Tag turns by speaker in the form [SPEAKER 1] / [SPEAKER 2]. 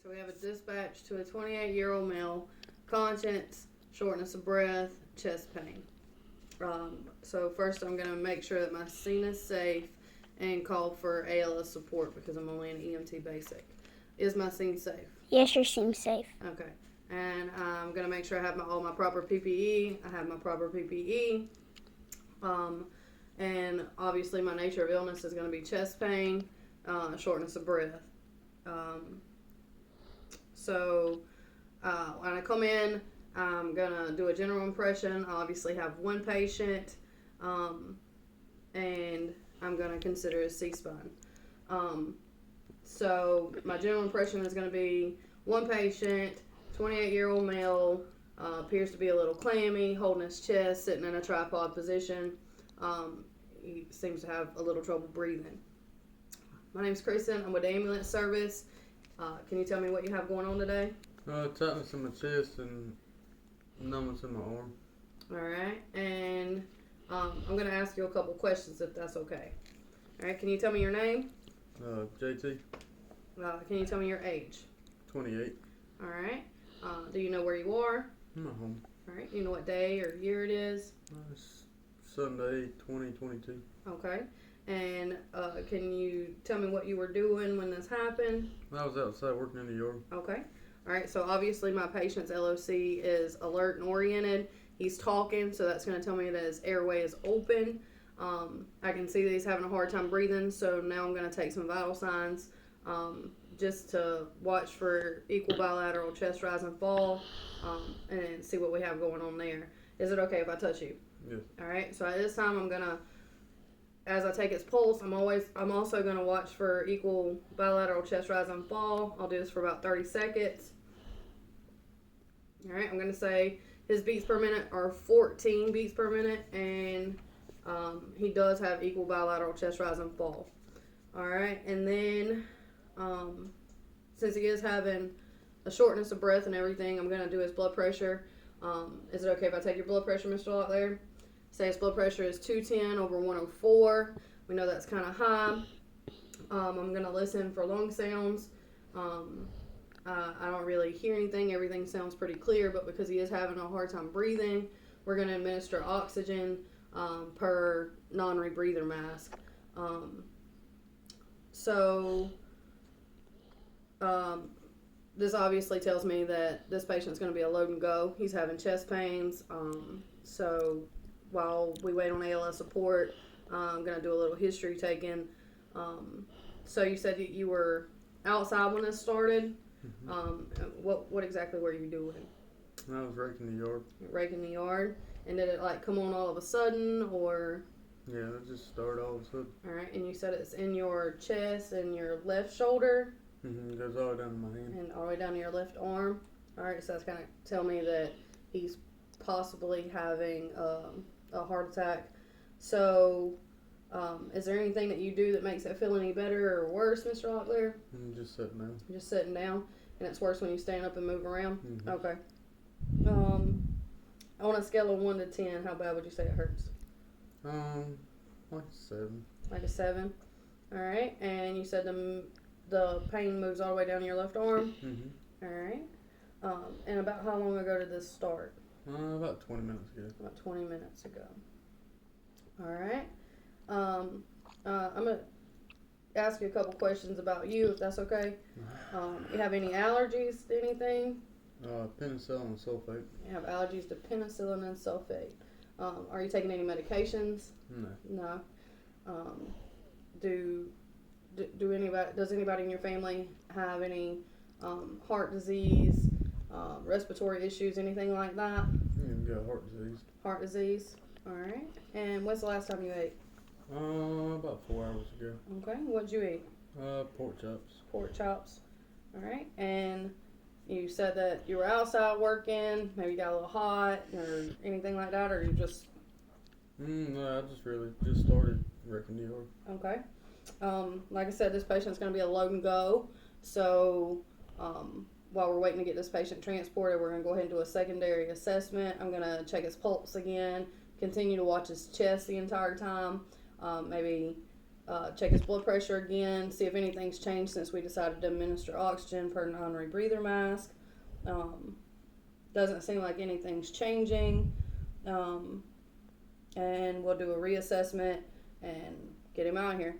[SPEAKER 1] So we have a dispatch to a 28-year-old male, conscience, shortness of breath, chest pain. So first I'm going to make sure that my scene is safe and call for ALS support because I'm only an EMT basic. Is my scene safe?
[SPEAKER 2] Yes, your seems safe.
[SPEAKER 1] Okay. And I'm going to make sure I have all my proper PPE. I have my proper PPE. And obviously my nature of illness is going to be chest pain, shortness of breath. So when I come in, I'm going to do a general impression. I obviously have one patient, and I'm going to consider a C-spine. So my general impression is going to be one patient, 28-year-old male, appears to be a little clammy, holding his chest, sitting in a tripod position. He seems to have a little trouble breathing. My name's Cristin. I'm with the ambulance service. Can you tell me what you have going on today?
[SPEAKER 3] Tightness in my chest and numbness in my arm.
[SPEAKER 1] All right, and I'm going to ask you a couple questions if that's okay. All right, can you tell me your name?
[SPEAKER 3] JT,
[SPEAKER 1] Can you tell me your age?
[SPEAKER 3] 28.
[SPEAKER 1] All right. Do you know where you are?
[SPEAKER 3] I'm at home.
[SPEAKER 1] All right. You know what day or year it is?
[SPEAKER 3] It's Sunday, 2022.
[SPEAKER 1] Okay. And can you tell me what you were doing when this happened?
[SPEAKER 3] I was outside working in the yard.
[SPEAKER 1] Okay. All right. So obviously my patient's LOC is alert and oriented. He's talking, so that's going to tell me that his airway is open. I can see that he's having a hard time breathing, so now I'm going to take some vital signs just to watch for equal bilateral chest rise and fall and see what we have going on there. Is it okay if I touch you?
[SPEAKER 3] Yes.
[SPEAKER 1] All right. So at this time, I'm going to, as I take his pulse, I'm also going to watch for equal bilateral chest rise and fall. I'll do this for about 30 seconds. All right. I'm going to say his beats per minute are 14 beats per minute, and he does have equal bilateral chest rise and fall. All right, and then since he is having a shortness of breath and everything, I'm going to do his blood pressure. Is it okay if I take your blood pressure, Mr. Locklear? Say his blood pressure is 210 over 104. We know that's kind of high. I'm going to listen for lung sounds. I don't really hear anything. Everything sounds pretty clear, but because he is having a hard time breathing, we're going to administer oxygen per non-rebreather mask. This obviously tells me that this patient's going to be a load and go. He's having chest pains. So while we wait on ALS support, I'm going to do a little history taking. So you said you were outside when this started. What exactly were you doing?
[SPEAKER 3] I was raking the yard.
[SPEAKER 1] Raking the yard. And did it come on all of a sudden, or?
[SPEAKER 3] Yeah, it just started all of a sudden.
[SPEAKER 1] All right, and you said it's in your chest and your left shoulder?
[SPEAKER 3] It goes all the way down to my hand.
[SPEAKER 1] And all the way down to your left arm? All right, so that's kind of tell me that he's possibly having a heart attack. So, is there anything that you do that makes it feel any better or worse, Mr. Locklear?
[SPEAKER 3] Just sitting down.
[SPEAKER 1] Just sitting down, and it's worse when you stand up and move around?
[SPEAKER 3] Mm-hmm.
[SPEAKER 1] Okay. On a scale of 1 to 10, how bad would you say it hurts?
[SPEAKER 3] Like a 7.
[SPEAKER 1] Like a 7. All right. And you said the pain moves all the way down your left arm?
[SPEAKER 3] Mm-hmm.
[SPEAKER 1] All right. And about how long ago did this start?
[SPEAKER 3] About 20 minutes ago.
[SPEAKER 1] About 20 minutes ago. All right. I'm going to ask you a couple questions about you, if that's okay. You have any allergies to anything?
[SPEAKER 3] Penicillin and sulfate.
[SPEAKER 1] You have allergies to penicillin and sulfate. Are you taking any medications?
[SPEAKER 3] No.
[SPEAKER 1] No. Does anybody in your family have any heart disease, respiratory issues, anything like that?
[SPEAKER 3] Yeah, got heart disease.
[SPEAKER 1] Heart disease. All right. And when's the last time you ate?
[SPEAKER 3] About 4 hours ago.
[SPEAKER 1] Okay. What'd you eat?
[SPEAKER 3] Pork chops.
[SPEAKER 1] Pork chops. All right. And you said that you were outside working, maybe you got a little hot or anything like that, or you just...
[SPEAKER 3] No, I just started wrecking the yard.
[SPEAKER 1] Okay. Like I said, this patient's going to be a load and go. So while we're waiting to get this patient transported, we're going to go ahead and do a secondary assessment. I'm going to check his pulse again, continue to watch his chest the entire time, maybe check his blood pressure again, see if anything's changed since we decided to administer oxygen per non-rebreather mask. Doesn't seem like anything's changing. And we'll do a reassessment and get him out of here.